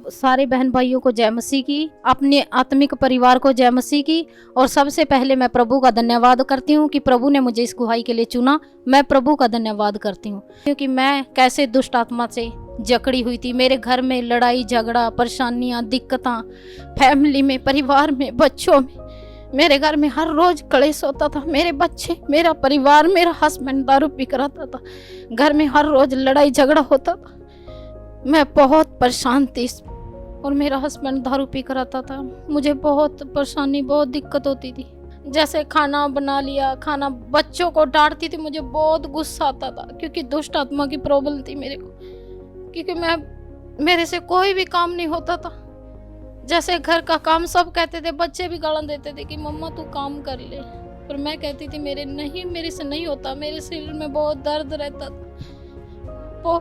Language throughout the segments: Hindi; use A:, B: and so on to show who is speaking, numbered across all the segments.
A: सारे बहन भाइयों को जय मसीह की, अपने आत्मिक परिवार को जय मसीह की। और सबसे पहले मैं प्रभु का धन्यवाद करती हूँ कि प्रभु ने मुझे इस गुहाई के लिए चुना। मैं प्रभु का धन्यवाद करती हूँ क्योंकि मैं कैसे दुष्ट आत्मा से जकड़ी हुई थी। मेरे घर में लड़ाई झगड़ा, परेशानियाँ, दिक्कतां, फैमिली में, परिवार में, बच्चों में, मेरे घर में हर रोज कलेश होता था। मेरे बच्चे, मेरा परिवार, मेरा हस्बैंड दारू पी कर आता था। घर में हर रोज लड़ाई झगड़ा होता था। मैं बहुत परेशान थी और मेरा हस्बैंड दारू पी कर आता था। मुझे बहुत परेशानी, बहुत दिक्कत होती थी। जैसे खाना बना लिया, खाना बच्चों को डांटती थी, मुझे बहुत गुस्सा आता था क्योंकि दुष्ट आत्मा की प्रॉब्लम थी मेरे को। क्योंकि मेरे से कोई भी काम नहीं होता था। जैसे घर का काम सब कहते थे, बच्चे भी गालियां देते थे कि मम्मा तू काम कर ले, पर मैं कहती थी मेरे से नहीं होता। मेरे शरीर में बहुत दर्द रहता था। वो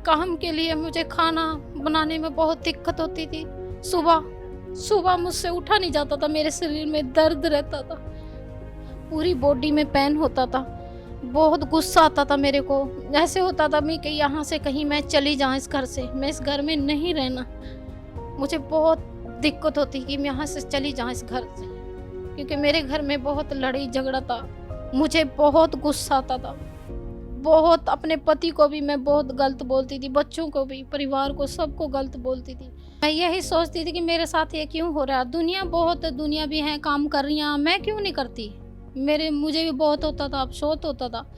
A: काम के लिए मुझे खाना बनाने में बहुत दिक्कत होती थी। सुबह मुझसे उठा नहीं जाता था। मेरे शरीर में दर्द रहता था, पूरी बॉडी में पेन होता था। बहुत गुस्सा आता था मेरे को। ऐसे होता था मैं कि यहाँ से कहीं मैं चली जाऊँ, इस घर से, मैं इस घर में नहीं रहना। मुझे बहुत दिक्कत होती कि मैं यहाँ से चली जाऊँ इस घर से, क्योंकि मेरे घर में बहुत लड़ाई झगड़ा था। मुझे बहुत गुस्सा आता था। बहुत अपने पति को भी मैं बहुत गलत बोलती थी, बच्चों को भी, परिवार को, सबको गलत बोलती थी। मैं यही सोचती थी कि मेरे साथ ये क्यों हो रहा है। दुनिया भी है, काम कर रही हैं, मैं क्यों नहीं करती। मुझे भी बहुत होता था, अफसोस होता था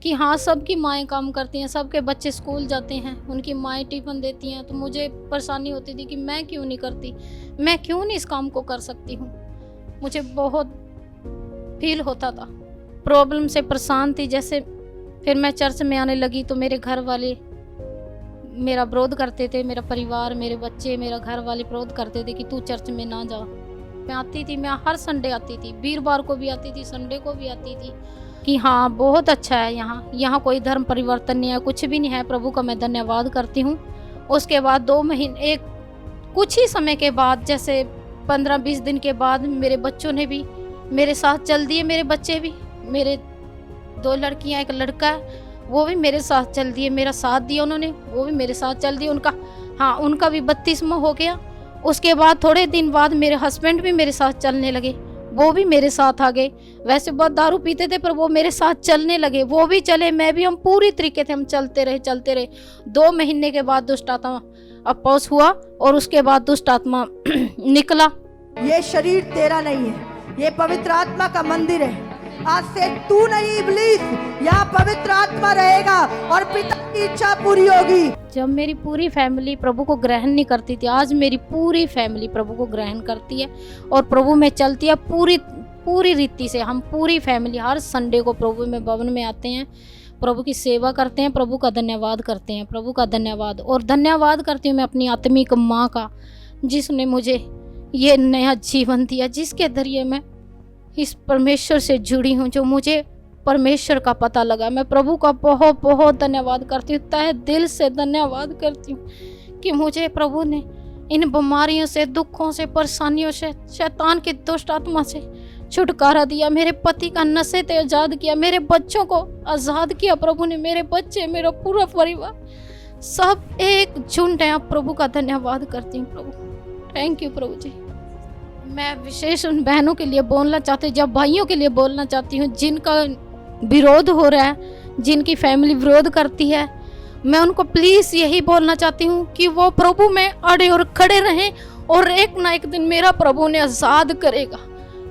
A: कि हाँ, सबकी माएँ काम करती हैं, सबके बच्चे स्कूल जाते हैं, उनकी माएँ टिफ़िन देती हैं, तो मुझे परेशानी होती थी कि मैं क्यों नहीं करती, मैं क्यों नहीं इस काम को कर सकती हूँ। मुझे बहुत फील होता था, प्रॉब्लम से परेशान थी। जैसे फिर मैं चर्च में आने लगी तो मेरे घर वाले मेरा विरोध करते थे, मेरा परिवार, मेरे बच्चे, मेरा घर वाले विरोध करते थे कि तू चर्च में ना जा। मैं आती थी, मैं हर संडे आती थी, वीरवार को भी आती थी, संडे को भी आती थी कि हाँ बहुत अच्छा है यहाँ कोई धर्म परिवर्तन नहीं है, कुछ भी नहीं है। प्रभु का मैं धन्यवाद करती हूँ। उसके बाद 2 महीने, कुछ ही समय के बाद, जैसे 15-20 दिन के बाद, मेरे बच्चों ने भी मेरे साथ चल दिए। मेरे बच्चे भी, मेरे 2 लड़कियां, 1 लड़का है, वो भी मेरे साथ चल दिए, मेरा साथ दिया उन्होंने, वो भी मेरे साथ चल दिए। उनका भी 32वां हो गया। उसके बाद थोड़े दिन बाद मेरे हस्बैंड भी मेरे साथ चलने लगे, वो भी मेरे साथ आ गए। वैसे बहुत दारू पीते थे पर वो मेरे साथ चलने लगे, वो भी चले, मैं भी, हम पूरी तरीके से हम चलते रहे। 2 महीने के बाद दुष्ट आत्मा अपोस हुआ और उसके बाद दुष्ट आत्मा निकला।
B: ये शरीर तेरा नहीं है, ये पवित्र आत्मा का मंदिर है। आज से तू नहीं इब्लीस, यहाँ पवित्र आत्मा रहेगा और पिता की इच्छा पूरी होगी।
A: जब मेरी पूरी फैमिली प्रभु को ग्रहण नहीं करती थी, आज मेरी पूरी फैमिली प्रभु को ग्रहण करती है और प्रभु में चलती है पूरी रीति से। हम पूरी फैमिली हर संडे को प्रभु में भवन में आते हैं, प्रभु की सेवा करते हैं, प्रभु का धन्यवाद करते हैं। प्रभु का धन्यवाद, और धन्यवाद करती हूँ मैं अपनी आत्मिक माँ का, जिसने मुझे ये नया जीवन दिया, जिसके जरिए मैं इस परमेश्वर से जुड़ी हूँ, जो मुझे परमेश्वर का पता लगा। मैं प्रभु का बहुत बहुत धन्यवाद करती हूँ, तहे दिल से धन्यवाद करती हूँ कि मुझे प्रभु ने इन बीमारियों से, दुखों से, परेशानियों से, शैतान की दुष्ट आत्मा से छुटकारा दिया। मेरे पति का नशे से आज़ाद किया, मेरे बच्चों को आज़ाद किया प्रभु ने। मेरे बच्चे, मेरा पूरा परिवार, सब एक झुंड है। आप प्रभु का धन्यवाद करती हूँ प्रभु। थैंक यू प्रभु जी। मैं विशेष उन बहनों के लिए बोलना चाहती हूँ, जब भाइयों के लिए बोलना चाहती हूँ जिनका विरोध हो रहा है, जिनकी फैमिली विरोध करती है। मैं उनको प्लीज़ यही बोलना चाहती हूँ कि वो प्रभु में अड़े और खड़े रहें और एक ना एक दिन मेरा प्रभु ने आज़ाद करेगा।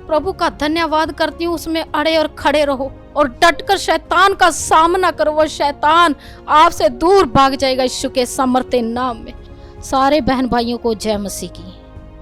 A: प्रभु का धन्यवाद करती हूँ, उसमें अड़े और खड़े रहो और डटकर शैतान का सामना करो। वो शैतान आपसे दूर भाग जाएगा यीशु के सामर्थ्य नाम में। सारे बहन भाइयों को जय मसीह की।